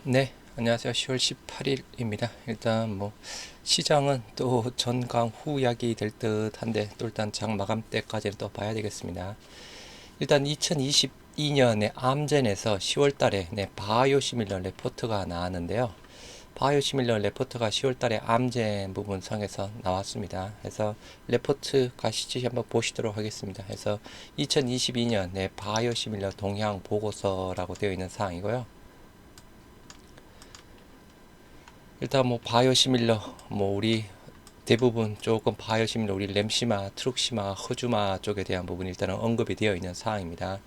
네, 안녕하세요. 10월 18일입니다. 일단 뭐 시장은 또 전강 후약이 될 듯한데 또 일단 장 마감 때까지는 또 봐야 되겠습니다. 일단 2022년에 암젠에서 10월 달에 바이오시밀러 레포트가 나왔는데요. 바이오시밀러 레포트가 10월 달에 암젠 부분 상에서 나왔습니다. 그래서 레포트 가시지 한번 보시도록 하겠습니다. 그래서 2022년 바이오시밀러 동향 보고서라고 되어 있는 사항이고요. 일단 뭐 바이오시밀러 우리 대부분 조금 바이오시밀러 우리 램시마, 트룩시마, 허주마 쪽에 대한 부분이 일단은 언급이 되어 있는 사항입니다.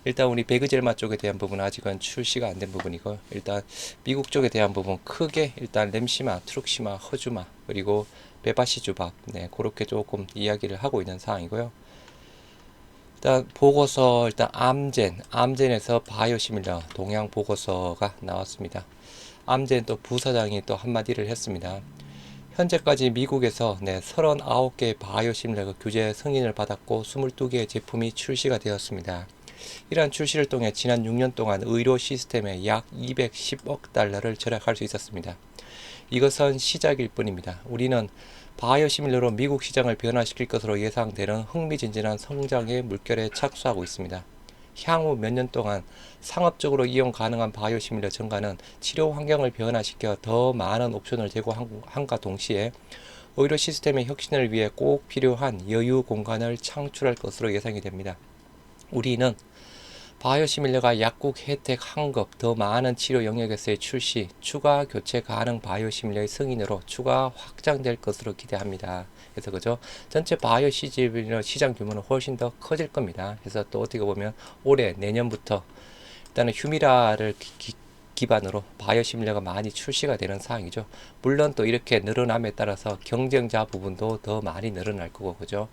일단 우리 베그젤마 쪽에 대한 부분은 아직은 출시가 안 된 부분이고 일단 미국 쪽에 대한 부분 크게 일단 램시마, 트룩시마, 허주마 그리고 베바시주밥 그렇게 조금 이야기를 하고 있는 사항이고요. 일단 보고서 일단 암젠에서 바이오시밀러 동향 보고서가 나왔습니다. 암젠 또 부사장이 또 한마디를 했습니다. 현재까지 미국에서 39개 바이오시밀러 규제 승인을 받았고 22개의 제품이 출시가 되었습니다. 이러한 출시를 통해 지난 6년 동안 의료 시스템에 약 210억 달러를 절약할 수 있었습니다. 이것은 시작일 뿐입니다. 우리는 바이오시밀러로 미국 시장을 변화시킬 것으로 예상되는 흥미진진한 성장의 물결에 착수하고 있습니다. 향후 몇 년 동안 상업적으로 이용 가능한 바이오시밀러 증가는 치료 환경을 변화시켜 더 많은 옵션을 제공함과 동시에 의료 시스템의 혁신을 위해 꼭 필요한 여유 공간을 창출할 것으로 예상이 됩니다. 우리는 바이오시밀러가 약국 혜택 환급, 더 많은 치료 영역에서의 출시, 추가 교체 가능 바이오시밀러의 승인으로 추가 확장될 것으로 기대합니다. 그래서 그죠? 전체 바이오시밀러 시장 규모는 훨씬 더 커질 겁니다. 그래서 또 어떻게 보면 올해 내년부터 일단은 휴미라를 기반으로 바이오시밀러가 많이 출시가 되는 사항이죠. 물론 또 이렇게 늘어남에 따라서 경쟁자 부분도 더 많이 늘어날 거고 그죠.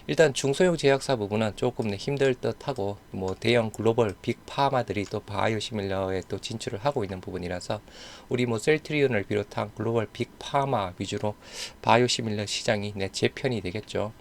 일단 중소형 제약사 부분은 조금 힘들 듯하고 뭐 대형 글로벌 빅파마들이 또 바이오시밀러에 또 진출을 하고 있는 부분이라서 우리 뭐 셀트리온을 비롯한 글로벌 빅파마 위주로 바이오시밀러 시장이 재편이 되겠죠.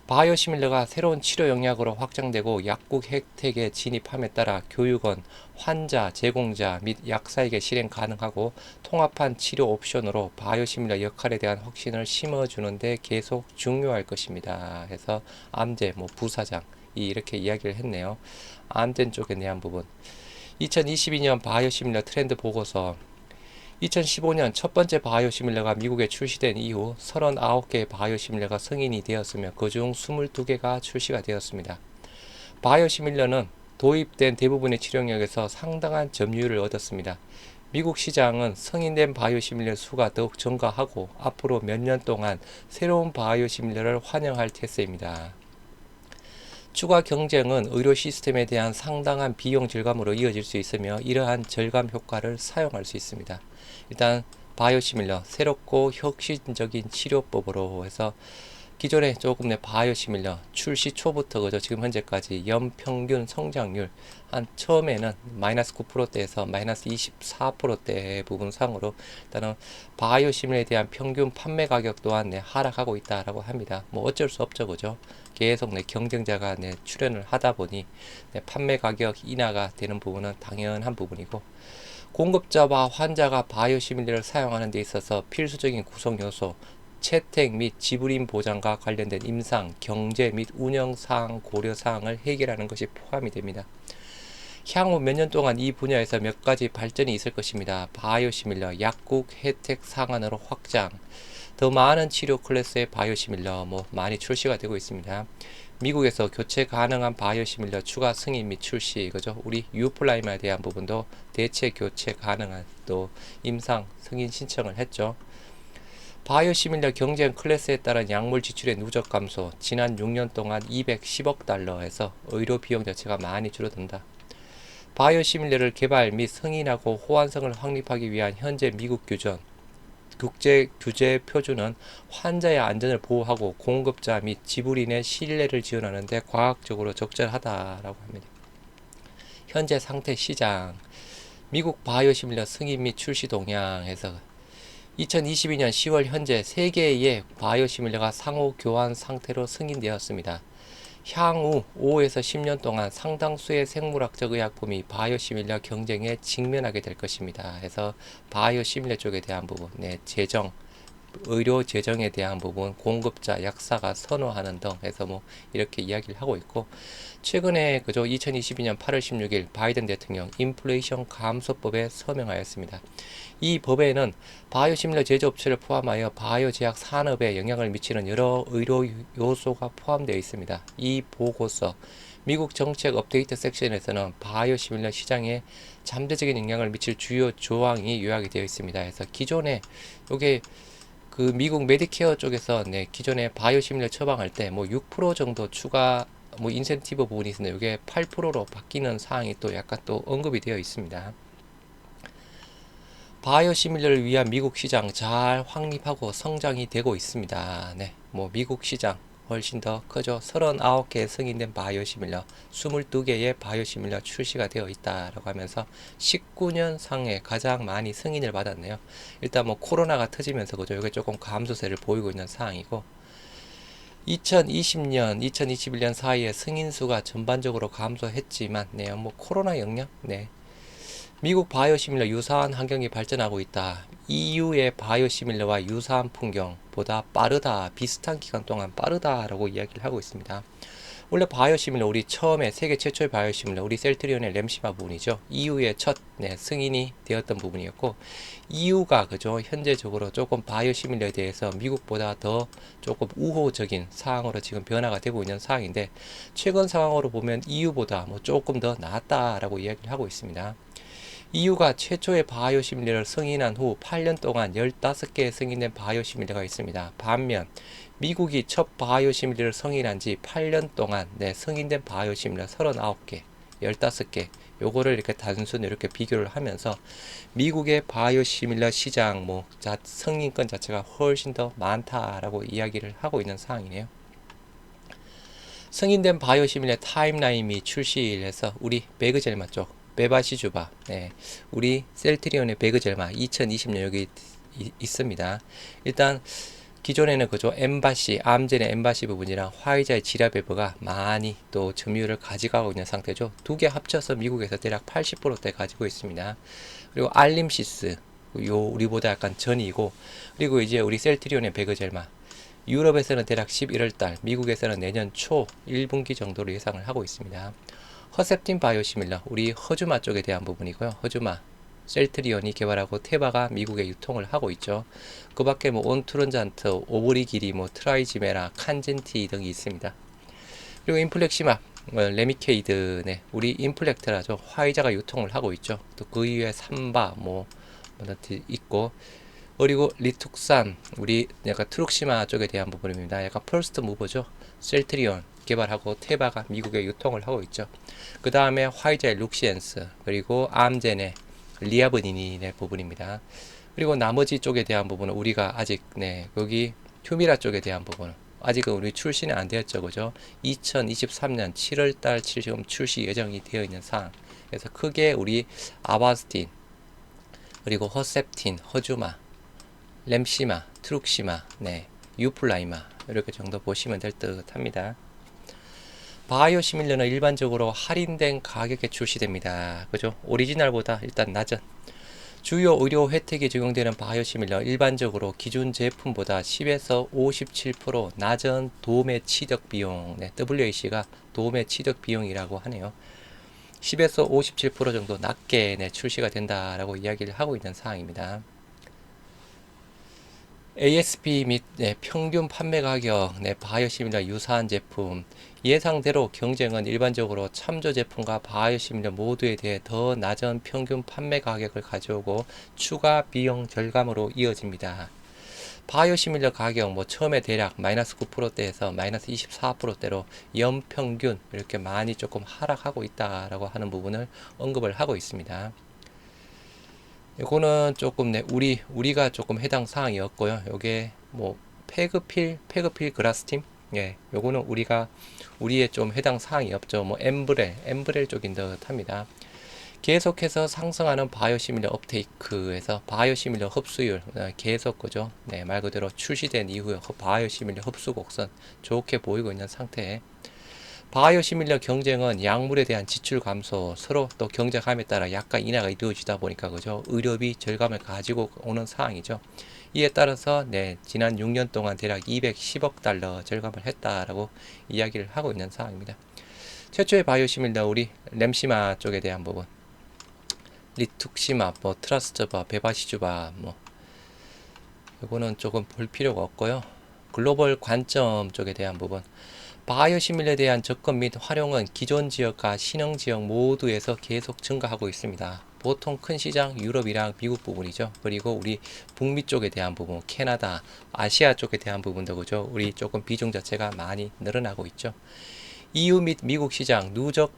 바이오시밀러가 새로운 치료 영역으로 확장되고 약국 혜택에 진입함에 따라 교육원, 환자, 제공자 및 약사에게 실행 가능하고 통합한 치료 옵션으로 바이오시밀러 역할에 대한 확신을 심어주는 데 계속 중요할 것입니다. 해서 암제 부사장이 이렇게 이야기를 했네요. 암젠 쪽에 대한 부분. 2022년 바이오시밀러 트렌드 보고서 2015년 첫 번째 바이오시밀러가 미국에 출시된 이후 39개의 바이오시밀러가 승인이 되었으며 그중 22개가 출시가 되었습니다. 바이오시밀러는 도입된 대부분의 치료 영역에서 상당한 점유율을 얻었습니다. 미국 시장은 승인된 바이오시밀러 수가 더욱 증가하고 앞으로 몇 년 동안 새로운 바이오시밀러를 환영할 태세입니다. 추가 경쟁은 의료 시스템에 대한 상당한 비용 절감으로 이어질 수 있으며 이러한 절감 효과를 사용할 수 있습니다. 일단 바이오시밀러 새롭고 혁신적인 치료법으로 해서 기존에 조금 바이오시밀러 출시 초부터 그저 지금 현재까지 연평균 성장률 한 처음에는 마이너스 9%대에서 마이너스 24%대 부분상으로 일단은 바이오시밀러에 대한 평균 판매 가격 또한 하락하고 있다라고 합니다. 뭐 어쩔 수 없죠, 그죠? 계속 경쟁자가 출현을 하다 보니 판매 가격 인하가 되는 부분은 당연한 부분이고 공급자와 환자가 바이오시밀러를 사용하는 데 있어서 필수적인 구성 요소 채택 및 지불임 보장과 관련된 임상, 경제 및 운영 사항 고려 사항을 해결하는 것이 포함이 됩니다. 향후 몇 년 동안 이 분야에서 몇 가지 발전이 있을 것입니다. 바이오시밀러 약국 혜택 상한으로 확장, 더 많은 치료 클래스의 바이오시밀러 많이 출시가 되고 있습니다. 미국에서 교체 가능한 바이오시밀러 추가 승인 및 출시 그죠? 우리 유플라이마에 대한 부분도 대체 교체 가능한 또 임상 승인 신청을 했죠. 바이오시밀러 경쟁 클래스에 따른 약물 지출의 누적 감소, 지난 6년 동안 210억 달러에서 의료 비용 자체가 많이 줄어든다. 바이오시밀러를 개발 및 승인하고 호환성을 확립하기 위한 현재 미국 규정, 국제 규제 표준은 환자의 안전을 보호하고 공급자 및 지불인의 신뢰를 지원하는 데 과학적으로 적절하다라고 합니다. 현재 상태 시장, 미국 바이오시밀러 승인 및 출시 동향에서 2022년 10월 현재 3개의 바이오시밀러가 상호 교환 상태로 승인되었습니다. 향후 5에서 10년 동안 상당수의 생물학적 의약품이 바이오시밀러 경쟁에 직면하게 될 것입니다. 해서 바이오시밀러 쪽에 대한 부분, 네, 재정, 의료 재정에 대한 부분, 공급자, 약사가 선호하는 등 해서 뭐 이렇게 이야기를 하고 있고, 최근에 그저 2022년 8월 16일 바이든 대통령 인플레이션 감소법에 서명하였습니다. 이 법에는 바이오시밀러 제조업체를 포함하여 바이오 제약 산업에 영향을 미치는 여러 의료 요소가 포함되어 있습니다. 이 보고서 미국 정책 업데이트 섹션에서는 바이오시밀러 시장에 잠재적인 영향을 미칠 주요 조항이 요약이 되어 있습니다. 그래서 기존에 이게 그 미국 메디케어 쪽에서 네, 기존에 바이오시밀러 처방할 때 뭐 6% 정도 추가 뭐 인센티브 부분이 있는데 이게 8%로 바뀌는 사항이 또 약간 또 언급이 되어 있습니다. 바이오시밀러를 위한 미국 시장 잘 확립하고 성장이 되고 있습니다. 네, 뭐 미국 시장 훨씬 더 크죠. 39개 승인된 바이오시밀러, 22개의 바이오시밀러 출시가 되어 있다라고 하면서 19년 상에 가장 많이 승인을 받았네요. 일단 뭐 코로나가 터지면서 그죠. 이게 조금 감소세를 보이고 있는 상황이고, 2020년, 2021년 사이에 승인 수가 전반적으로 감소했지만, 네, 뭐 코로나 영향, 네, 미국 바이오시밀러 유사한 환경이 발전하고 있다. EU의 바이오시밀러와 유사한 풍경보다 빠르다. 비슷한 기간 동안 빠르다라고 이야기를 하고 있습니다. 원래 바이오시밀러 우리 처음에 세계 최초의 바이오시밀러 우리 셀트리온의 램시마 부분이죠. EU의 첫 승인이 되었던 부분이었고, EU가 그죠 현재적으로 조금 바이오시밀러에 대해서 미국보다 더 조금 우호적인 상황으로 지금 변화가 되고 있는 상황인데, 최근 상황으로 보면 EU보다 뭐 조금 더 낫다라고 이야기를 하고 있습니다. EU가 최초의 바이오시밀러를 승인한 후 8년 동안 15개의 승인된 바이오시밀러가 있습니다. 반면 미국이 첫 바이오시밀러를 승인한 지 8년 동안 승인된 바이오시밀러 39개, 15개 요거를 이렇게 단순히 이렇게 비교를 하면서 미국의 바이오시밀러 시장 승인권 자체가 훨씬 더 많다라고 이야기를 하고 있는 상황이네요. 승인된 바이오시밀러 타임라인 및 출시일에서 우리 베그젤마 쪽 베바시주바, 우리 셀트리온의 베그젤마 2020년 여기 있습니다. 일단 기존에는 그죠 엠바시, 암젠의 엠바시 부분이랑 화이자의 지라베브가 많이 또 점유율을 가져가고 있는 상태죠. 두 개 합쳐서 미국에서 대략 80%대 가지고 있습니다. 그리고 알림시스, 요 우리보다 약간 전이고, 그리고 이제 우리 셀트리온의 베그젤마 유럽에서는 대략 11월달, 미국에서는 내년 초 1분기 정도로 예상을 하고 있습니다. 허셉틴 바이오시밀러, 우리 허주마 쪽에 대한 부분이고요. 허주마, 셀트리온이 개발하고 테바가 미국에 유통을 하고 있죠. 그 밖에 뭐 온투론잔트, 오브리기리, 뭐 트라이지메라, 칸젠티 등이 있습니다. 그리고 인플렉시마, 레미케이드, 우리 인플렉트라죠. 화이자가 유통을 하고 있죠. 또 그 이후에 삼바, 있고, 그리고 리툭산, 우리 약간 트룩시마 쪽에 대한 부분입니다. 약간 퍼스트 무버죠. 셀트리온 개발하고 테바가 미국에 유통을 하고 있죠. 그 다음에 화이자의 룩시엔스, 그리고 암젠의 리아브니닌의 부분입니다. 그리고 나머지 쪽에 대한 부분은 우리가 아직 여기 휴미라 쪽에 대한 부분은 아직은 우리 출시는 안 되었죠, 그죠? 2023년 7월달 지금 출시 예정이 되어 있는 상황. 그래서 크게 우리 아바스틴, 그리고 허셉틴, 허주마, 램시마, 트룩시마, 유플라이마 이렇게 정도 보시면 될 듯 합니다. 바이오시밀러는 일반적으로 할인된 가격에 출시됩니다. 그죠? 오리지널보다 일단 낮은 주요 의료 혜택이 적용되는 바이오시밀러 일반적으로 기존 제품보다 10에서 57% 낮은 도매 취득 비용, WAC가 도매 취득 비용이라고 하네요. 10에서 57% 정도 낮게 출시가 된다라고 이야기를 하고 있는 사항입니다. ASP 및 평균 판매 가격, 바이오시밀러 유사한 제품 예상대로 경쟁은 일반적으로 참조 제품과 바이오시밀러 모두에 대해 더 낮은 평균 판매 가격을 가져오고 추가 비용 절감으로 이어집니다. 바이오시밀러 가격 처음에 대략 마이너스 9%대에서 마이너스 24%대로 연평균 이렇게 많이 조금 하락하고 있다라고 하는 부분을 언급을 하고 있습니다. 이거는 조금 우리가 조금 해당 사항이었고요. 요게 페그필 그라스팀, 요거는 우리의 좀 해당 사항이 없죠. 엠브렐 쪽인 듯 합니다. 계속해서 상승하는 바이오시밀러 업테이크에서 바이오시밀러 흡수율 계속 그죠. 말 그대로 출시된 이후에 바이오시밀러 흡수 곡선 좋게 보이고 있는 상태. 바이오시밀러 경쟁은 약물에 대한 지출 감소, 서로 또 경쟁함에 따라 약간 인하가 이루어지다 보니까 그죠? 의료비 절감을 가지고 오는 사항이죠. 이에 따라서 지난 6년 동안 대략 210억 달러 절감을 했다라고 이야기를 하고 있는 사항입니다. 최초의 바이오시밀러 우리 램시마 쪽에 대한 부분, 리툭시마, 뭐 트라스트바, 베바시주바, 뭐 이거는 조금 볼 필요가 없고요. 글로벌 관점 쪽에 대한 부분, 바이오시밀러에 대한 접근 및 활용은 기존 지역과 신흥 지역 모두에서 계속 증가하고 있습니다. 보통 큰 시장 유럽이랑 미국 부분이죠. 그리고 우리 북미 쪽에 대한 부분, 캐나다, 아시아 쪽에 대한 부분도 그죠. 우리 조금 비중 자체가 많이 늘어나고 있죠. EU 및 미국 시장 누적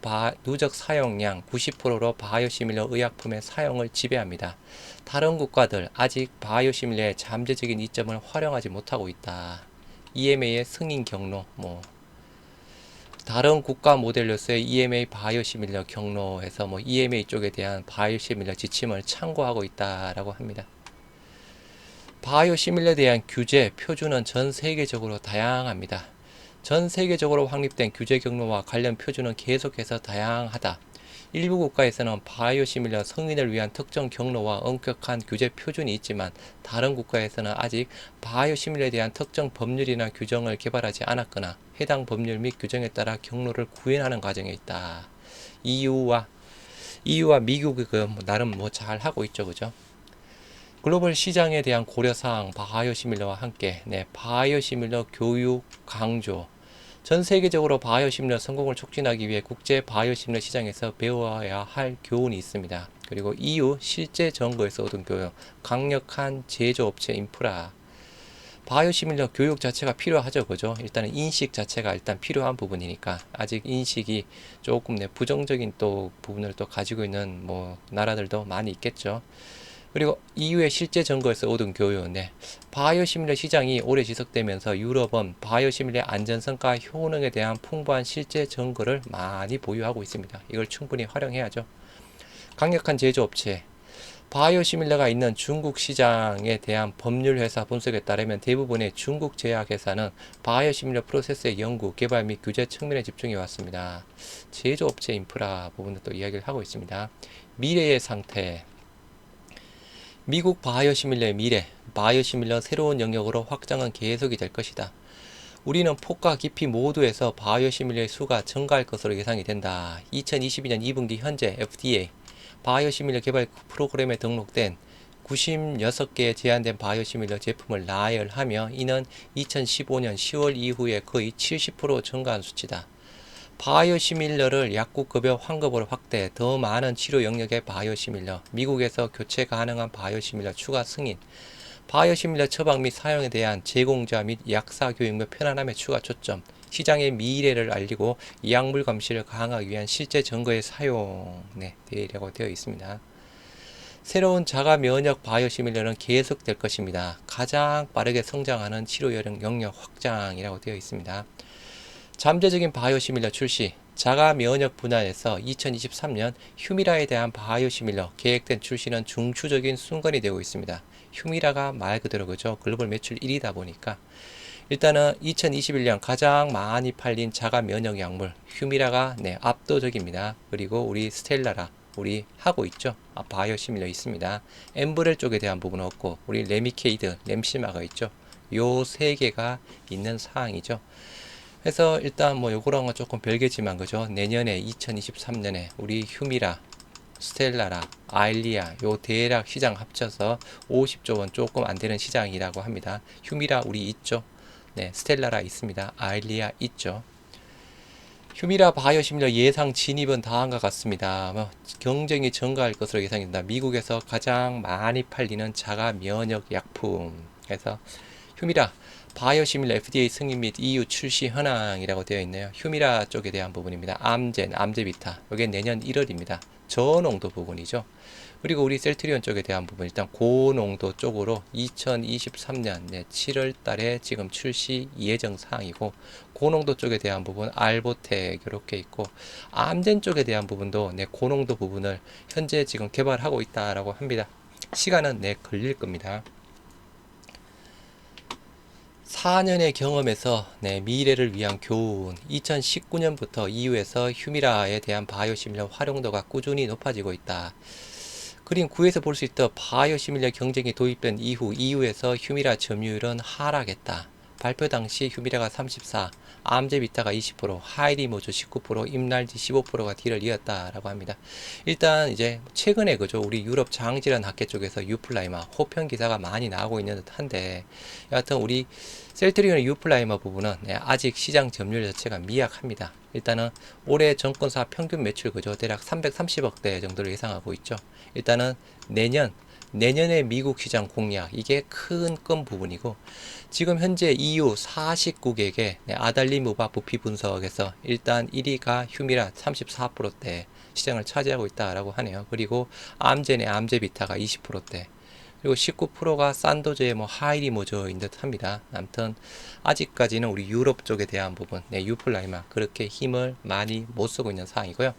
사용량 90%로 바이오시밀러 의약품의 사용을 지배합니다. 다른 국가들 아직 바이오시밀러의 잠재적인 이점을 활용하지 못하고 있다. EMA의 승인 경로, 다른 국가 모델로서의 EMA 바이오시밀러 경로에서 EMA 쪽에 대한 바이오시밀러 지침을 참고하고 있다라고 합니다. 바이오시밀러에 대한 규제, 표준은 전 세계적으로 다양합니다. 전 세계적으로 확립된 규제 경로와 관련 표준은 계속해서 다양하다. 일부 국가에서는 바이오시밀러 승인을 위한 특정 경로와 엄격한 규제 표준이 있지만 다른 국가에서는 아직 바이오시밀러에 대한 특정 법률이나 규정을 개발하지 않았거나 해당 법률 및 규정에 따라 경로를 구현하는 과정에 있다. EU와 미국이 나름 잘 하고 있죠, 그죠? 글로벌 시장에 대한 고려사항, 바이오시밀러와 함께 바이오시밀러 교육 강조, 전 세계적으로 바이오시밀러 성공을 촉진하기 위해 국제 바이오시밀러 시장에서 배워야 할 교훈이 있습니다. 그리고 EU 실제 점거에서 얻은 교훈, 강력한 제조업체 인프라, 바이오시밀러 교육 자체가 필요하죠, 그죠? 일단은 인식 자체가 일단 필요한 부분이니까 아직 인식이 조금 부정적인 또 부분을 또 가지고 있는 나라들도 많이 있겠죠. 그리고 EU의 실제 점거에서 얻은 교훈, 바이오시밀러 시장이 오래 지속되면서 유럽은 바이오시밀러의 안전성과 효능에 대한 풍부한 실제 점거를 많이 보유하고 있습니다. 이걸 충분히 활용해야죠. 강력한 제조업체, 바이오시밀러가 있는 중국 시장에 대한 법률 회사 분석에 따르면 대부분의 중국 제약회사는 바이오시밀러 프로세스의 연구, 개발 및 규제 측면에 집중해 왔습니다. 제조업체 인프라 부분도 또 이야기를 하고 있습니다. 미래의 상태, 미국 바이오시밀러의 미래, 바이오시밀러 새로운 영역으로 확장은 계속이 될 것이다. 우리는 폭과 깊이 모두에서 바이오시밀러의 수가 증가할 것으로 예상이 된다. 2022년 2분기 현재 FDA 바이오시밀러 개발 프로그램에 등록된 96개의 제한된 바이오시밀러 제품을 나열하며 이는 2015년 10월 이후에 거의 70% 증가한 수치다. 바이오시밀러를 약국급여 환급으로 확대, 더 많은 치료 영역의 바이오시밀러, 미국에서 교체 가능한 바이오시밀러 추가 승인, 바이오시밀러 처방 및 사용에 대한 제공자 및 약사 교육 및 편안함의 추가 초점, 시장의 미래를 알리고 약물 감시를 강화하기 위한 실제 증거의 사용에 대하라고 되어 있습니다. 새로운 자가 면역 바이오시밀러는 계속될 것입니다. 가장 빠르게 성장하는 치료 영역 확장이라고 되어 있습니다. 잠재적인 바이오시밀러 출시, 자가 면역 분야에서 2023년 휴미라에 대한 바이오시밀러 계획된 출시는 중추적인 순간이 되고 있습니다. 휴미라가 말 그대로 그죠? 글로벌 매출 1위다 보니까 일단은 2021년 가장 많이 팔린 자가 면역 약물 휴미라가 압도적입니다. 그리고 우리 스텔라라 우리 하고 있죠. 바이오시밀러 있습니다. 엠브렐 쪽에 대한 부분은 없고 우리 레미케이드, 램시마가 있죠. 요 세 개가 있는 사항이죠. 그래서 일단 요거랑은 조금 별개지만 그죠. 내년에 2023년에 우리 휴미라, 스텔라라, 아일리아 요 대략 시장 합쳐서 50조 원 조금 안 되는 시장이라고 합니다. 휴미라 우리 있죠. 스텔라라 있습니다. 아일리아 있죠. 휴미라 바이오시밀러 예상 진입은 다음과 같습니다. 경쟁이 증가할 것으로 예상됩니다. 미국에서 가장 많이 팔리는 자가 면역 약품. 그래서 휴미라 바이오시밀러 FDA 승인 및 EU 출시 현황이라고 되어 있네요. 휴미라 쪽에 대한 부분입니다. 암제비타. 이게 내년 1월입니다. 저농도 부분이죠. 그리고 우리 셀트리온 쪽에 대한 부분 일단 고농도 쪽으로 2023년 7월 달에 지금 출시 예정 사항이고 고농도 쪽에 대한 부분 알보텍 이렇게 있고 암젠 쪽에 대한 부분도 고농도 부분을 현재 지금 개발하고 있다라고 합니다. 시간은 걸릴 겁니다. 4년의 경험에서 미래를 위한 교훈. 2019년부터 EU에서 휴미라에 대한 바이오시밀러 활용도가 꾸준히 높아지고 있다. 그림 9에서 볼 수 있던 바이오시밀러 경쟁이 도입된 이후 EU에서 휴미라 점유율은 하락했다. 발표 당시 휴미라가 34, 암제비타가 20%, 하이리모즈 19%, 임랄디 15%가 뒤를 이었다라고 합니다. 일단 이제 최근에 그죠, 우리 유럽 장질환 학회 쪽에서 유플라이마 호평 기사가 많이 나오고 있는 듯한데, 여하튼 우리 셀트리온의 유플라이마 부분은 아직 시장 점유율 자체가 미약합니다. 일단은 올해 정권사 평균 매출 그죠, 대략 330억대 정도를 예상하고 있죠. 일단은 내년의 미국 시장 공략, 이게 큰 부분이고, 지금 현재 EU 40국에게 아달리무바 부피 분석에서 일단 1위가 휴미라 34%대 시장을 차지하고 있다라고 하네요. 그리고 암젠의 암제비타가 20%대, 그리고 19%가 산도제의 하이리모저인 듯 합니다. 아무튼 아직까지는 우리 유럽 쪽에 대한 부분, 유플라이마 그렇게 힘을 많이 못 쓰고 있는 상황이고요.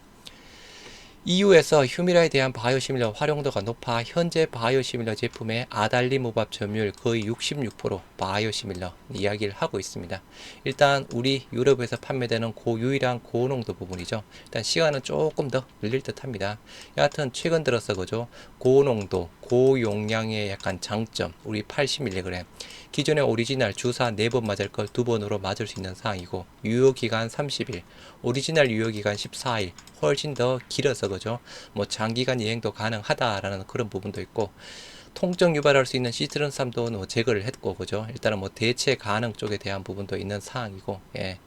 EU에서 휴미라에 대한 바이오시밀러 활용도가 높아 현재 바이오시밀러 제품의 아달리무밥 점유율 거의 66% 바이오시밀러 이야기를 하고 있습니다. 일단 우리 유럽에서 판매되는 고유일한 고농도 부분이죠. 일단 시간은 조금 더 늘릴 듯 합니다. 여하튼 최근 들어서 그죠, 고농도 고용량의 약간 장점, 우리 80mg 기존의 오리지널 주사 4번 맞을 걸 2번으로 맞을 수 있는 상황이고, 유효기간 30일, 오리지널 유효기간 14일, 훨씬 더 길어서 그죠, 장기간 여행도 가능하다라는 그런 부분도 있고, 통증 유발할 수 있는 시트른삼도 제거를 했고, 그죠, 일단은 대체 가능 쪽에 대한 부분도 있는 사항이고, 예.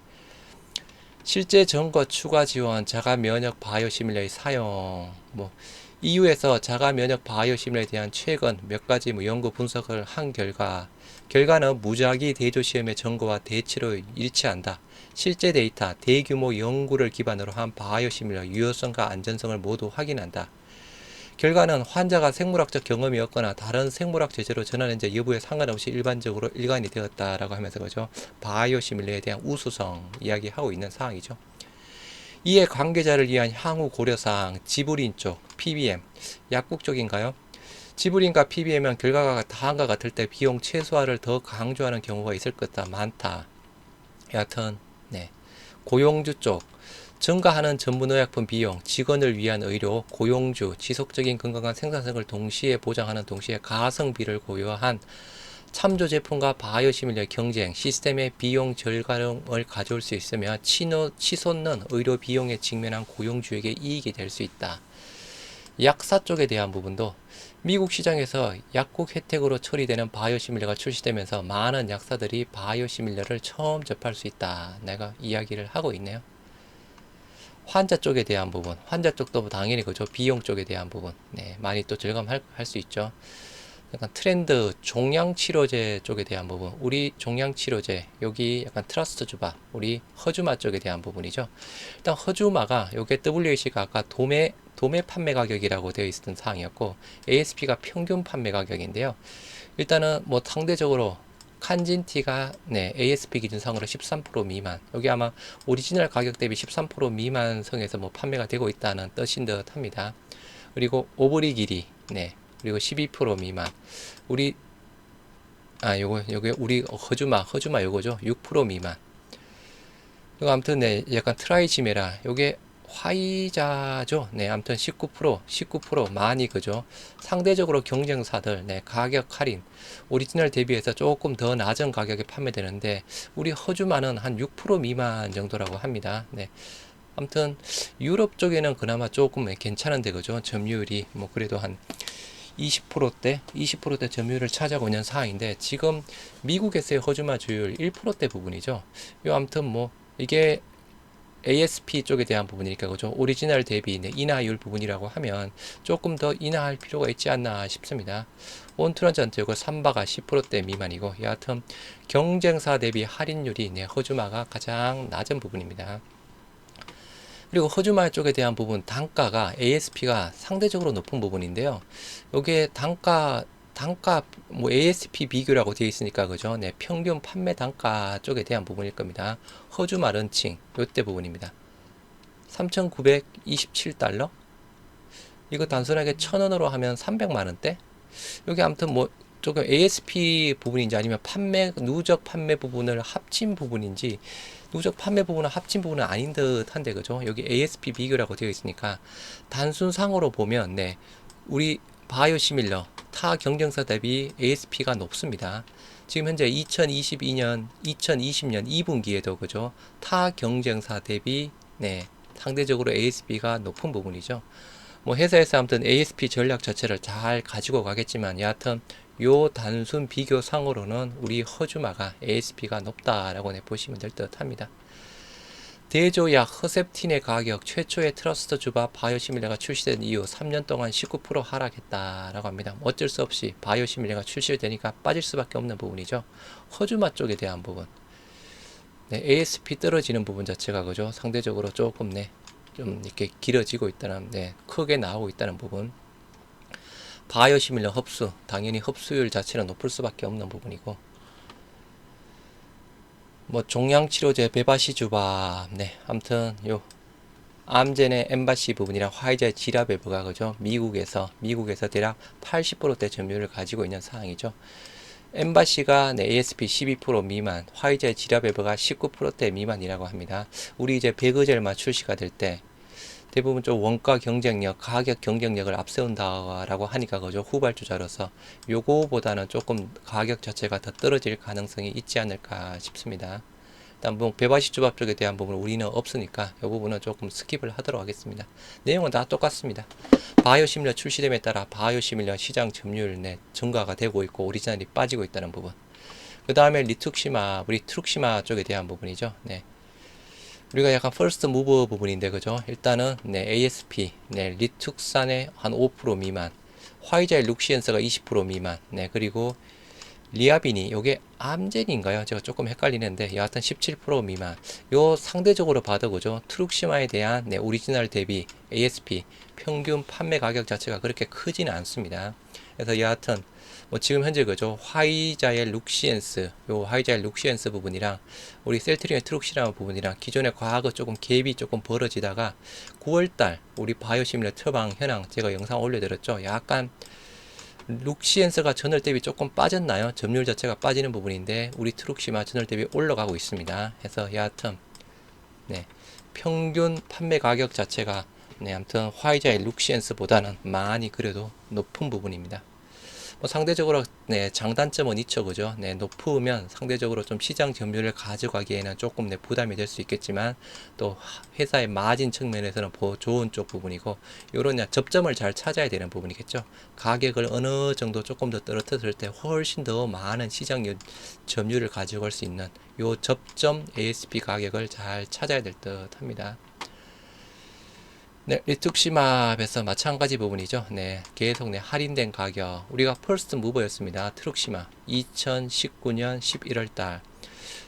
실제 점거 추가 지원 자가 면역 바이오시밀러의 사용, EU에서 자가 면역 바이오시밀러에 대한 최근 몇 가지 연구 분석을 한 결과는 무작위 대조 시험의 전거와 대치로 일치한다. 실제 데이터, 대규모 연구를 기반으로 한 바이오시밀러 유효성과 안전성을 모두 확인한다. 결과는 환자가 생물학적 경험이 없거나 다른 생물학 제재로 전환현재 여부에 상관없이 일반적으로 일관이 되었다라고 하면서 그죠, 바이오시밀러에 대한 우수성 이야기하고 있는 상황이죠. 이에 관계자를 위한 향후 고려사항, 지브린 쪽, PBM, 약국 쪽인가요? 지브린과 PBM은 결과가 다음과 같을 때 비용 최소화를 더 강조하는 경우가 있을 것다 많다. 여하튼 고용주 쪽, 증가하는 전문의약품 비용, 직원을 위한 의료, 고용주, 지속적인 건강한 생산성을 동시에 보장하는 동시에 가성비를 고려한 참조 제품과 바이오시밀러 경쟁 시스템의 비용 절감을 가져올 수 있으며 치솟는 의료 비용에 직면한 고용주에게 이익이 될 수 있다. 약사 쪽에 대한 부분도 미국 시장에서 약국 혜택으로 처리되는 바이오시밀러가 출시되면서 많은 약사들이 바이오시밀러를 처음 접할 수 있다, 내가 이야기를 하고 있네요. 환자 쪽에 대한 부분, 환자 쪽도 당연히 그죠, 비용 쪽에 대한 부분 많이 또 절감할 수 있죠. 약간 트렌드 종양치료제 쪽에 대한 부분, 우리 종양치료제 여기 약간 트러스트 주바, 우리 허주마 쪽에 대한 부분이죠. 일단 허주마가 요게 WAC가 아까 도매 판매 가격이라고 되어 있었던 사항이었고, ASP가 평균 판매 가격인데요. 일단은 상대적으로 칸진티가 ASP 기준상으로 13% 미만, 여기 아마 오리지널 가격 대비 13% 미만 선에서 판매가 되고 있다는 뜻인 듯 합니다. 그리고 오브리 길이 그리고 12% 미만, 우리 요게 우리 허주마 요거죠. 6% 미만. 이거 아무튼 약간 트라이지메라 요게 화이자죠. 아무튼 19% 많이 그죠. 상대적으로 경쟁사들 가격 할인 오리지널 대비해서 조금 더 낮은 가격에 판매되는데, 우리 허주마는 한 6% 미만 정도라고 합니다. 아무튼 유럽 쪽에는 그나마 조금 괜찮은데 그죠. 점유율이 그래도 한 20% 점유율을 차지하고 있는 상황인데, 지금 미국에서의 허주마 주율 1%대 부분이죠. 요 아무튼 이게 ASP 쪽에 대한 부분이니까 그죠. 오리지널 대비 인하율 부분이라고 하면 조금 더 인하할 필요가 있지 않나 싶습니다. 온트란전트 요거 삼바가 10%대 미만이고, 여하튼 경쟁사 대비 할인율이 허주마가 가장 낮은 부분입니다. 그리고 허주마 쪽에 대한 부분 단가가 ASP가 상대적으로 높은 부분인데요. 요게 단가 ASP 비교라고 되어 있으니까 그죠. 평균 판매 단가 쪽에 대한 부분일 겁니다. 허주마 런칭 요때 부분입니다. 3,927달러? 이거 단순하게 1,000원으로 하면 300만원대? 여기 아무튼 조금 ASP 부분인지 아니면 누적 판매 부분을 합친 부분인지, 누적 판매 부분은 합친 부분은 아닌 듯한데, 그죠? 여기 ASP 비교라고 되어 있으니까 단순상으로 보면, 네, 우리 바이오시밀러 타 경쟁사 대비 ASP가 높습니다. 지금 현재 2022년, 2020년 2분기에도, 그죠? 타 경쟁사 대비, 네, 상대적으로 ASP가 높은 부분이죠. 뭐 회사에서 아무튼 ASP 전략 자체를 잘 가지고 가겠지만, 여하튼 요 단순 비교상으로는 우리 허주마가 ASP가 높다라고 보시면 될 듯 합니다. 대조약 허셉틴의 가격 최초의 트러스트 주바 바이오시밀러가 출시된 이후 3년 동안 19% 하락했다라고 합니다. 어쩔 수 없이 바이오시밀러가 출시되니까 빠질 수밖에 없는 부분이죠. 허주마 쪽에 대한 부분, 네, ASP 떨어지는 부분 자체가, 그죠, 상대적으로 조금, 네, 좀 이렇게 길어지고 있다는, 네, 크게 나오고 있다는 부분. 바이오시밀러 흡수, 당연히 흡수율 자체는 높을 수밖에 없는 부분이고, 뭐 종양치료제 베바시주바, 네, 아무튼 요 암젠의 엠바시 부분이랑 화이자의 지라베브가, 그죠, 미국에서 대략 80%대 점유율을 가지고 있는 상황이죠. 엠바시가, 네, ASP 12% 미만, 화이자의 지라베브가 19%대 미만이라고 합니다. 우리 이제 베그젤만 출시가 될 때 대부분 좀 원가 경쟁력, 가격 경쟁력을 앞세운다라고 하니까, 그죠, 후발주자로서 요거보다는 조금 가격 자체가 더 떨어질 가능성이 있지 않을까 싶습니다. 일단 뭐 배바시 주밥 쪽에 대한 부분은 우리는 없으니까 이 부분은 조금 스킵을 하도록 하겠습니다. 내용은 다 똑같습니다. 바이오시밀러 출시됨에 따라 바이오시밀러 시장 점유율 내 증가가 되고 있고 오리지널이 빠지고 있다는 부분. 그 다음에 리툭시마, 우리 트룩시마 쪽에 대한 부분이죠. 네. 우리가 약간 퍼스트 무버 부분인데, 그죠? 일단은, 네, ASP, 네, 리툭산의 한 5% 미만, 화이자의 룩시엔스가 20% 미만, 네, 그리고 리아빈이, 요게 암젠인가요? 제가 조금 헷갈리는데 여하튼 17% 미만. 요 상대적으로 봐도, 그죠, 트룩시마에 대한, 네, 오리지널 대비 ASP 평균 판매 가격 자체가 그렇게 크지는 않습니다. 그래서 여하튼 뭐 지금 현재, 그죠, 화이자의 룩시엔스, 요 화이자의 룩시엔스 부분이랑 우리 셀트리온의 트룩시라는 부분이랑 기존의 과거 조금 갭이 조금 벌어지다가 9월달 우리 바이오시밀러 처방 현황 제가 영상 올려드렸죠. 약간 룩시엔스가 전월 대비 조금 빠졌나요? 점유율 자체가 빠지는 부분인데 우리 트룩시마 전월 대비 올라가고 있습니다. 해서 여하튼, 네, 평균 판매 가격 자체가, 네, 아무튼 화이자의 룩시엔스보다는 많이 그래도 높은 부분입니다. 뭐 상대적으로, 네, 장단점은 있죠, 그죠? 네, 높으면 상대적으로 좀 시장 점유율을 가져가기에는 조금, 네, 부담이 될 수 있겠지만 또 회사의 마진 측면에서는 좋은 쪽 부분이고, 요런 접점을 잘 찾아야 되는 부분이겠죠. 가격을 어느 정도 조금 더 떨어뜨릴 때 훨씬 더 많은 시장 점유율을 가져갈 수 있는 요 접점 ASP 가격을 잘 찾아야 될 듯 합니다. 네, 리툭시마에서 마찬가지 부분이죠. 네, 계속, 네, 할인된 가격. 우리가 퍼스트 무버였습니다. 트룩시마 2019년 11월달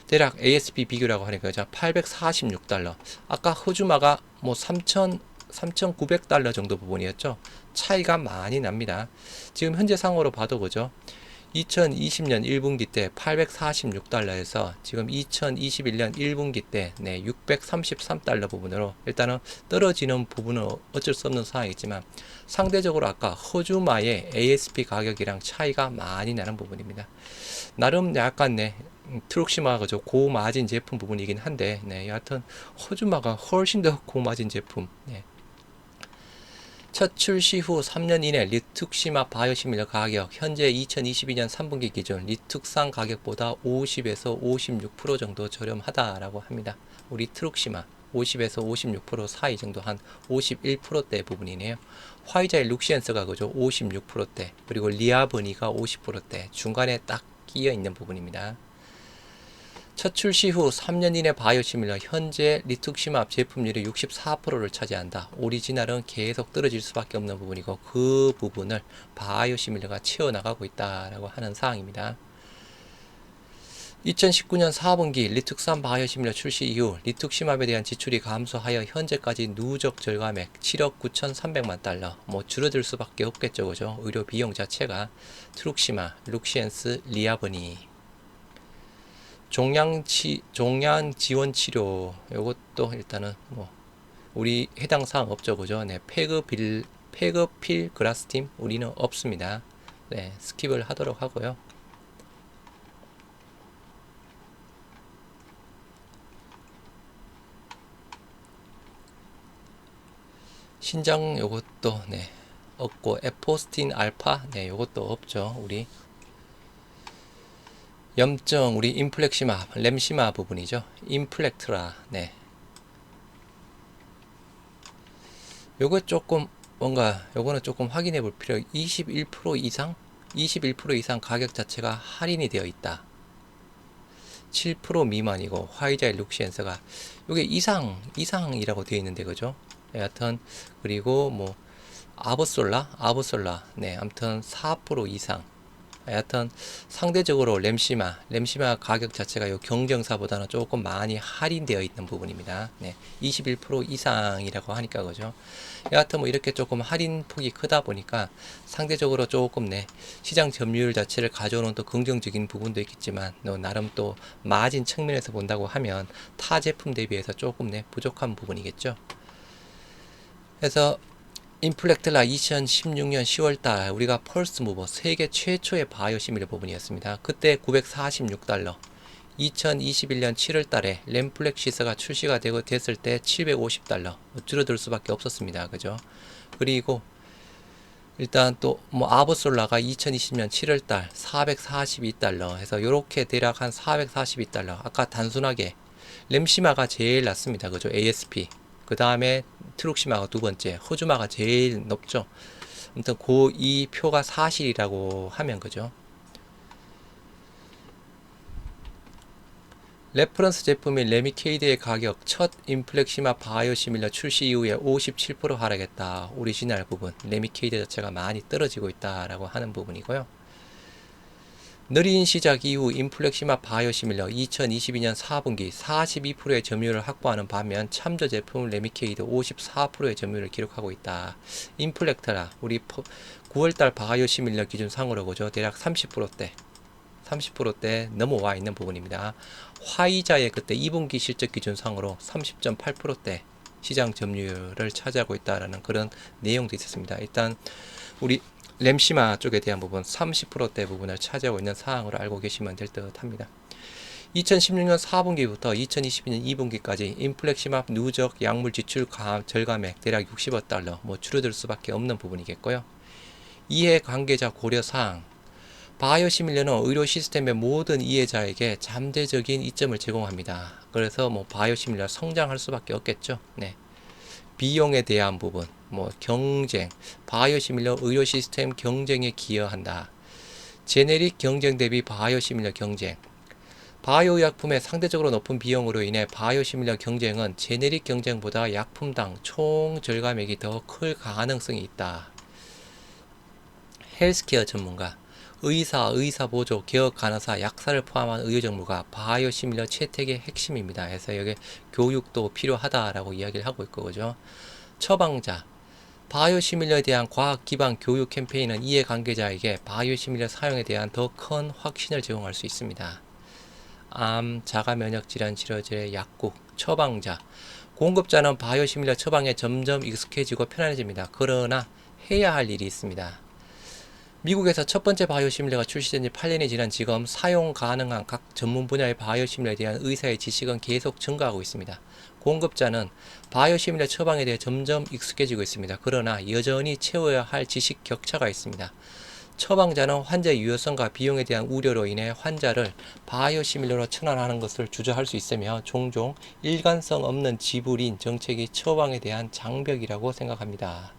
대략 ASP 비교라고 하니까 846달러. 아까 호주마가 뭐 3,900달러 정도 부분이었죠. 차이가 많이 납니다. 지금 현재 상으로 봐도, 그죠, 2020년 1분기 때 846달러에서 지금 2021년 1분기 때, 네, 633달러 부분으로 일단은 떨어지는 부분은 어쩔 수 없는 상황이지만 상대적으로 아까 허주마의 ASP 가격이랑 차이가 많이 나는 부분입니다. 나름 약간, 네, 트룩시마가, 그죠, 고마진 제품 부분이긴 한데, 네, 여하튼 허주마가 훨씬 더 고마진 제품. 네. 첫 출시 후 3년 이내 리툭시마 바이오시밀러 가격 현재 2022년 3분기 기준 리툭산 가격보다 50에서 56% 정도 저렴하다라고 합니다. 우리 트룩시마 50에서 56% 사이 정도, 한 51%대 부분이네요. 화이자의 룩시엔스가, 그죠, 56%대, 그리고 리아버니가 50%대 중간에 딱 끼어 있는 부분입니다. 첫 출시 후 3년 이내 바이오시밀러 현재 리툭시마 제품률이 64%를 차지한다. 오리지널은 계속 떨어질 수밖에 없는 부분이고 그 부분을 바이오시밀러가 채워나가고 있다라고 하는 사항입니다. 2019년 4분기 리툭산 바이오시밀러 출시 이후 리툭시마에 대한 지출이 감소하여 현재까지 누적 절감액 7억 9,300만 달러, 뭐 줄어들 수밖에 없겠죠, 그죠? 의료 비용 자체가. 트룩시마, 룩시엔스, 리아버니. 종양 지원 치료, 요것도 일단은 뭐 우리 해당 사항 없죠, 그죠? 네, 페그필 그라스팀 우리는 없습니다. 네, 스킵을 하도록 하고요. 신장 요것도 네, 없고 에포스틴 알파 네, 요것도 없죠. 우리 염증 우리 인플렉시마 램시마 부분이죠. 인플렉트라 네. 요거 조금 뭔가 요거는 조금 확인해 볼 필요 21% 이상 21% 이상 가격 자체가 할인이 되어 있다. 7% 미만이고 화이자 룩시엔서가 요게 이상이라고 되어 있는데 그죠? 여하튼 그리고 뭐 아브솔라 네 아무튼 4% 이상 여하튼 상대적으로 램시마 가격 자체가 요 경쟁사보다는 조금 많이 할인되어 있는 부분입니다. 네, 21% 이상이라고 하니까 그죠? 여하튼 뭐 이렇게 조금 할인 폭이 크다 보니까 상대적으로 조금 네 시장 점유율 자체를 가져오는 또 긍정적인 부분도 있겠지만 나름 또 마진 측면에서 본다고 하면 타 제품 대비해서 조금 네 부족한 부분이겠죠. 그래서 인플렉트라 2016년 10월달 우리가 펄스 무버 세계 최초의 바이오시밀러 부분이었습니다. 그때 946달러 2021년 7월달에 램플렉시스가 출시가 되고 됐을 때 750달러 줄어들 수밖에 없었습니다. 그죠? 그리고 일단 또 뭐 아브솔라가 2020년 7월달 442달러 해서 요렇게 대략 한 442달러 아까 단순하게 램시마가 제일 낮습니다. 그죠? ASP 그 다음에 트룩시마가 두 번째, 호주마가 제일 높죠. 아무튼 이 표가 사실이라고 하면 그죠. 레퍼런스 제품인 레미케이드의 가격 첫 인플렉시마 바이오시밀러 출시 이후에 57% 하락했다. 오리지널 부분 레미케이드 자체가 많이 떨어지고 있다라고 하는 부분이고요. 느린 시작 이후 인플렉시마 바이오시밀러 2022년 4분기 42%의 점유율을 확보하는 반면 참조 제품 레미케이드 54%의 점유율을 기록하고 있다. 인플렉트라 우리 9월달 바이오시밀러 기준상으로 보죠. 대략 30%대 넘어와 있는 부분입니다. 화이자의 그때 2분기 실적 기준상으로 30.8%대 시장 점유율을 차지하고 있다라는 그런 내용도 있었습니다. 일단 우리 램시마 쪽에 대한 부분 30%대 부분을 차지하고 있는 사항으로 알고 계시면 될 듯 합니다. 2016년 4분기부터 2022년 2분기까지 인플렉시마 누적 약물 지출 절감액 대략 60억 달러 뭐 줄어들 수밖에 없는 부분이겠고요. 이해 관계자 고려사항 바이오시밀러는 의료 시스템의 모든 이해자에게 잠재적인 이점을 제공합니다. 그래서 뭐 바이오시밀러 성장할 수밖에 없겠죠. 네. 비용에 대한 부분, 뭐 경쟁, 바이오시밀러 의료 시스템 경쟁에 기여한다. 제네릭 경쟁 대비 바이오시밀러 경쟁. 바이오 약품의 상대적으로 높은 비용으로 인해 바이오시밀러 경쟁은 제네릭 경쟁보다 약품당 총 절감액이 더 클 가능성이 있다. 헬스케어 전문가, 의사 보조, 개업 간호사, 약사를 포함한 의료 정보가 바이오시밀러 채택의 핵심입니다. 그래서 여기 교육도 필요하다라고 이야기를 하고 있고 그죠? 처방자, 바이오시밀러에 대한 과학 기반 교육 캠페인은 이해관계자에게 바이오시밀러 사용에 대한 더 큰 확신을 제공할 수 있습니다. 암, 자가면역질환 치료제, 약국, 처방자, 공급자는 바이오시밀러 처방에 점점 익숙해지고 편안해집니다. 그러나 해야 할 일이 있습니다. 미국에서 첫 번째 바이오시밀러가 출시된 지 8년이 지난 지금 사용 가능한 각 전문 분야의 바이오시밀러에 대한 의사의 지식은 계속 증가하고 있습니다. 공급자는 바이오시밀러 처방에 대해 점점 익숙해지고 있습니다. 그러나 여전히 채워야 할 지식 격차가 있습니다. 처방자는 환자의 유효성과 비용에 대한 우려로 인해 환자를 바이오시밀러로 전환하는 것을 주저할 수 있으며 종종 일관성 없는 지불인 정책이 처방에 대한 장벽이라고 생각합니다.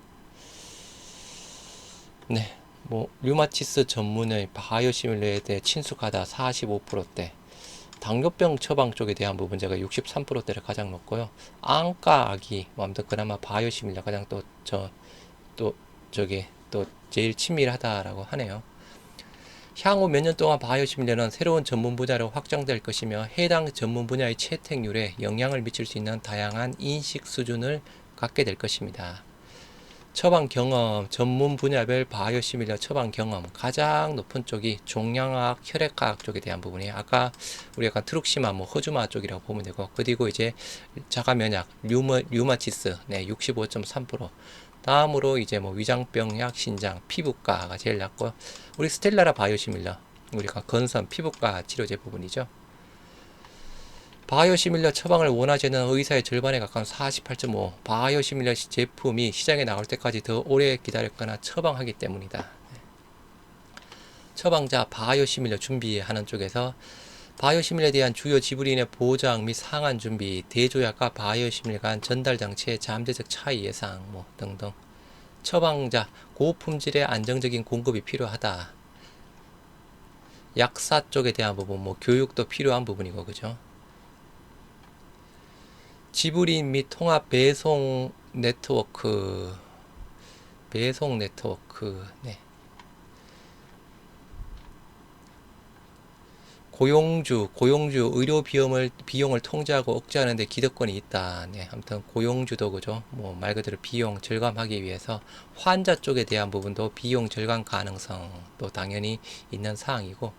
네. 뭐 류마티스 전문의 바이오시밀러에 대해 친숙하다 45%대 당뇨병 처방 쪽에 대한 부분 제가 63%대를 가장 높고요. 안과 아기 뭐 아무튼 그나마 바이오시밀러 가장 또 제일 친밀하다라고 하네요. 향후 몇 년 동안 바이오시밀러는 새로운 전문 분야로 확장될 것이며 해당 전문 분야의 채택률에 영향을 미칠 수 있는 다양한 인식 수준을 갖게 될 것입니다. 처방 경험, 전문 분야별 바이오시밀러 처방 경험 가장 높은 쪽이 종양학, 혈액과학 쪽에 대한 부분이 아까 우리 약간 트룩시마, 뭐 호주마 쪽이라고 보면 되고 그리고 이제 자가면역, 류마티스, 네, 65.3%, 다음으로 이제 뭐 위장병약, 신장, 피부과가 제일 낮고, 우리 스텔라라 바이오시밀러, 우리가 건선, 피부과 치료제 부분이죠. 바이오시밀러 처방을 원하지 않는 의사의 절반에 가까운 48.5, 바이오시밀러 제품이 시장에 나올 때까지 더 오래 기다렸거나 처방하기 때문이다. 처방자 바이오시밀러 준비하는 쪽에서 바이오시밀러에 대한 주요 지불인의 보장 및 상한 준비, 대조약과 바이오시밀러 간 전달 장치의 잠재적 차이 예상 뭐 등등. 처방자 고품질의 안정적인 공급이 필요하다. 약사 쪽에 대한 부분, 뭐 교육도 필요한 부분이고, 그죠? 지불인 및 통합 배송 네트워크, 네. 고용주 의료 비용을 통제하고 억제하는 데 기득권이 있다. 네, 아무튼 고용주도 그죠. 뭐 말 그대로 비용 절감하기 위해서 환자 쪽에 대한 부분도 비용 절감 가능성도 당연히 있는 사항이고,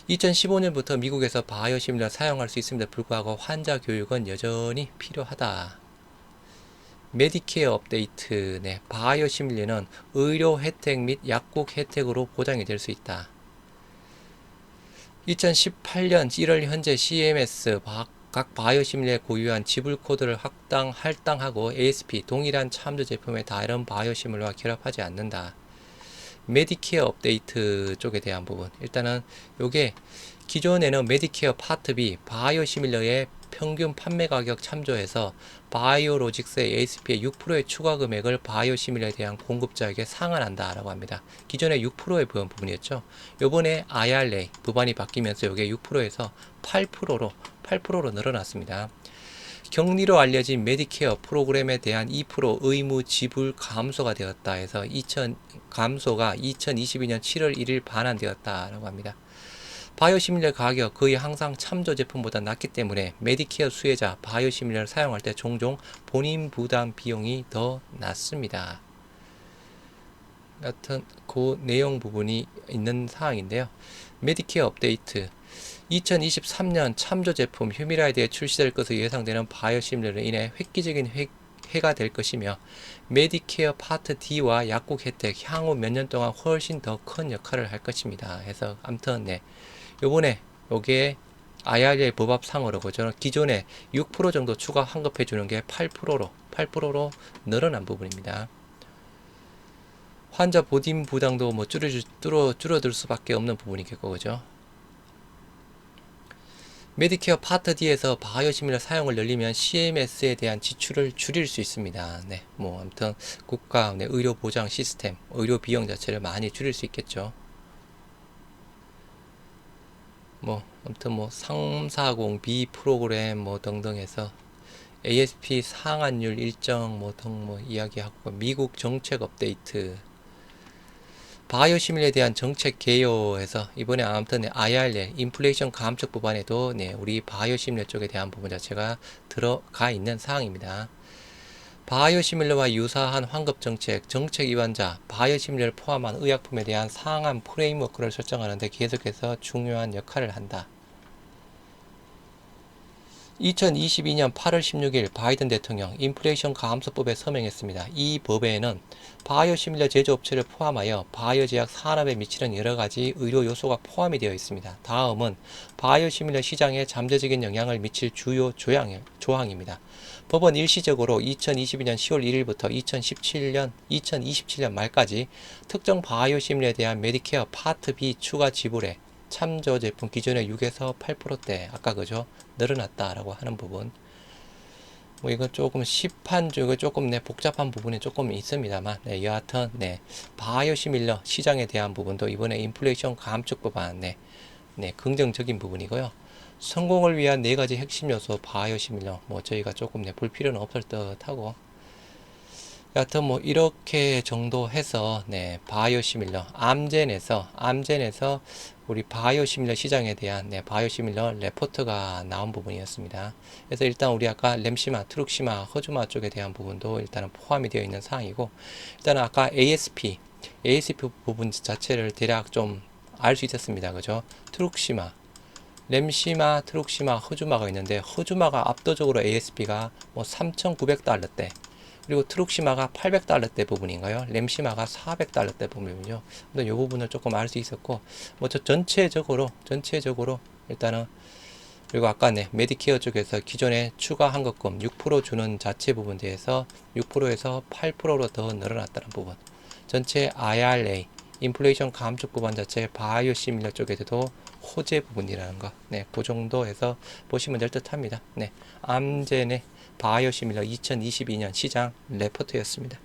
2015년부터 미국에서 바이오시밀러 사용할 수 있음에도 불구하고 환자 교육은 여전히 필요하다. 메디케어 업데이트, 네, 바이오시밀러는 의료 혜택 및 약국 혜택으로 보장이 될 수 있다. 2018년 1월 현재 CMS 각 바이오시밀러에 고유한 지불 코드를 할당하고 ASP 동일한 참조 제품의 다른 바이오시밀러와 결합하지 않는다. 메디케어 업데이트 쪽에 대한 부분, 일단은 요게 기존에는 메디케어 파트 B 바이오시밀러의 평균 판매 가격 참조해서 바이오로직스의 ASP의 6%의 추가 금액을 바이오시밀러에 대한 공급자에게 상환한다 라고 합니다. 기존에 6%의 부분이었죠. 요번에 IRA 법안이 바뀌면서 요게 6%에서 8%로 늘어났습니다. 격리로 알려진 메디케어 프로그램에 대한 2% 의무 지불 감소가 되었다 해서 감소가 2022년 7월 1일 반환되었다라고 합니다. 바이오시밀러 가격 거의 항상 참조 제품보다 낮기 때문에 메디케어 수혜자 바이오시밀러를 사용할 때 종종 본인 부담 비용이 더 낮습니다. 같은 그 내용 부분이 있는 사항인데요. 메디케어 업데이트 2023년 참조 제품 휴미라이드에 출시될 것으로 예상되는 바이오시밀러로 인해 획기적인 해가 될 것이며 메디케어 파트 D와 약국 혜택 향후 몇 년 동안 훨씬 더 큰 역할을 할 것입니다. 해서 아무튼 네, 요번에 요게 IRA 법합상으로 그죠? 기존에 6% 정도 추가 환급해 주는 게 8%로 늘어난 부분입니다. 환자 보딘 부담도 뭐 줄어들 수밖에 없는 부분이겠고, 그죠? 메디케어 파트 D에서 바이오시밀러 사용을 늘리면 CMS에 대한 지출을 줄일 수 있습니다. 네, 뭐 아무튼 국가 의료 보장 시스템, 의료 비용 자체를 많이 줄일 수 있겠죠. 뭐 아무튼 뭐 340B 프로그램 뭐 등등 해서 ASP 상한율 일정 뭐 등 뭐 이야기하고, 미국 정책 업데이트, 바이오시밀러에 대한 정책 개요에서 이번에 아무튼 IRA 인플레이션 감축 법안에도 네, 우리 바이오시밀러 쪽에 대한 부분 자체가 들어가 있는 사항입니다. 바이오시밀러와 유사한 환급 정책 위반자, 바이오시밀러를 포함한 의약품에 대한 상한 프레임워크를 설정하는 데 계속해서 중요한 역할을 한다. 2022년 8월 16일 바이든 대통령 인플레이션 감소법에 서명했습니다. 이 법에는 바이오시밀러 제조업체를 포함하여 바이오제약 산업에 미치는 여러가지 의료 요소가 포함이 되어 있습니다. 다음은 바이오시밀러 시장에 잠재적인 영향을 미칠 주요 조항입니다. 법은 일시적으로 2022년 10월 1일부터 2027년 말까지 특정 바이오시밀러에 대한 메디케어 파트 B 추가 지불에 참조 제품 기존의 6에서 8%대 아까 그죠 늘어났다라고 하는 부분, 뭐 이건 조금 시판 쪽에 조금 복잡한 부분이 조금 있습니다만, 네, 여하튼 네, 바이오시밀러 시장에 대한 부분도 이번에 인플레이션 감축 법안 네, 긍정적인 부분이고요. 성공을 위한 4가지 핵심 요소 바이오시밀러 뭐 저희가 조금 볼 필요는 없을 듯하고, 여하튼 뭐 이렇게 정도 해서 네, 바이오시밀러 암젠에서 우리 바이오시밀러 시장에 대한 바이오시밀러 레포트가 나온 부분이었습니다. 그래서 일단 우리 아까 램시마, 트룩시마, 허주마 쪽에 대한 부분도 일단은 포함이 되어 있는 사항이고, 일단은 아까 ASP 부분 자체를 대략 좀 알 수 있었습니다. 그죠? 트룩시마, 램시마, 트룩시마, 허주마가 있는데 허주마가 압도적으로 ASP가 뭐 3,900달러대, 그리고 트룩시마가 800달러대 부분인가요? 램시마가 400달러대 부분이군요. 이 부분을 조금 알 수 있었고, 뭐 저 전체적으로 일단은, 그리고 아까 네, 메디케어 쪽에서 기존에 추가 환급금 6% 주는 자체 부분 대해서 6%에서 8%로 더 늘어났다는 부분. 전체 IRA, 인플레이션 감축 부분 자체 바이오시밀러 쪽에서도 호재 부분이라는 거. 네, 그 정도에서 보시면 될 듯합니다. 네, 암젠의 바이오시밀러 2022년 시장 레포트였습니다.